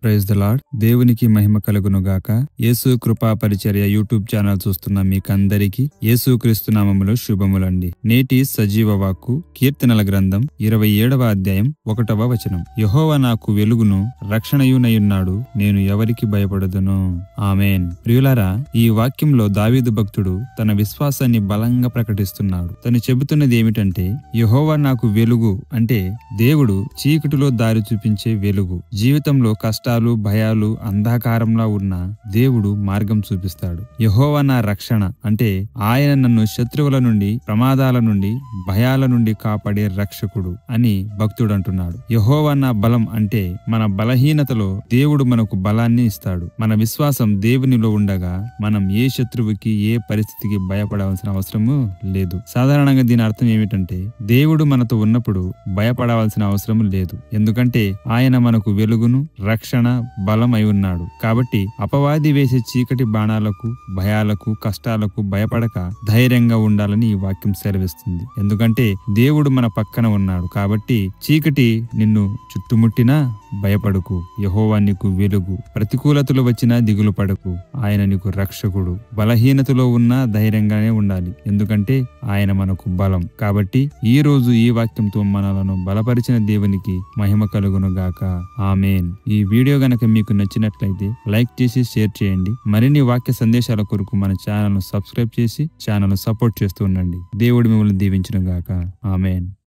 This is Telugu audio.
Praise the lord. దేవునికి మహిమ కలుగును గాక. యేసు కృపా పరిచర్య యూట్యూబ్ ఛానల్ చూస్తున్న మీకందరికీ యేసు క్రీస్తు నామములో శుభములండి. నేటి సజీవ వాక్కు కీర్తనల గ్రంథం 27వ అధ్యాయం 1వ వచనం. యెహోవా నాకు వెలుగును రక్షణయునయున్నాడు, నేను ఎవరికి భయపడదును. ఆమేన్. ప్రియులారా, ఈ వాక్యంలో దావీదు భక్తుడు తన విశ్వాసాన్ని బలంగా ప్రకటిస్తున్నాడు. తను చెబుతున్నది ఏమిటంటే, యెహోవా నాకు వెలుగు అంటే దేవుడు చీకటిలో దారి చూపించే వెలుగు. జీవితంలో కష్టాలు, భయాలు, అంధకారంలా ఉన్న దేవుడు మార్గం చూపిస్తాడు. యెహోవా నా రక్షణ అంటే ఆయన నన్ను శత్రువుల నుండి, ప్రమాదాల నుండి, భయాల నుండి కాపాడే రక్షకుడు అని భక్తుడు అంటున్నాడు. యెహోవా నా బలం అంటే మన బలహీనతలో దేవుడు మనకు బలాన్ని ఇస్తాడు. మన విశ్వాసం దేవునిలో ఉండగా మనం ఏ శత్రువుకి, ఏ పరిస్థితికి భయపడవలసిన అవసరము లేదు. సాధారణంగా దీని అర్థం ఏమిటంటే, దేవుడు మనతో ఉన్నప్పుడు భయపడవలసిన అవసరం లేదు. ఎందుకంటే ఆయన మనకు వెలుగును, రక్షణ, బలం అయి ఉన్నాడు. కాబట్టి అపవాది వేసే చీకటి బాణాలకు, భయాలకు, కష్టాలకు భయపడక ధైర్యంగా ఉండాలని ఈ వాక్యం సెలవిస్తుంది. ఎందుకంటే దేవుడు మన పక్కన ఉన్నాడు. కాబట్టి చీకటి నిన్ను చుట్టుముట్టినా భయపడకు. యెహోవా నీకు వెలుగు. ప్రతికూలతలు వచ్చినా దిగులు పడకు. ఆయన నీకు రక్షకుడు. బలహీనతలో ఉన్నా ధైర్యంగానే ఉండాలి. ఎందుకంటే ఆయన మనకు బలం. కాబట్టి ఈ రోజు ఈ వాక్యంతో మనలను బలపరిచిన దేవునికి మహిమ కలుగును గాక. ఆమేన్. ఈ వీడియో గనక మీకు నచ్చినట్లయితే లైక్ చేసి షేర్ చేయండి. మరిన్ని వాక్య సందేశాల కొరకు మన ఛానల్ ను సబ్స్క్రైబ్ చేసి ఛానల్ ను సపోర్ట్ చేస్తూ ఉండండి. దేవుడు మిమ్మల్ని దీవించును గాక. ఆమేన్.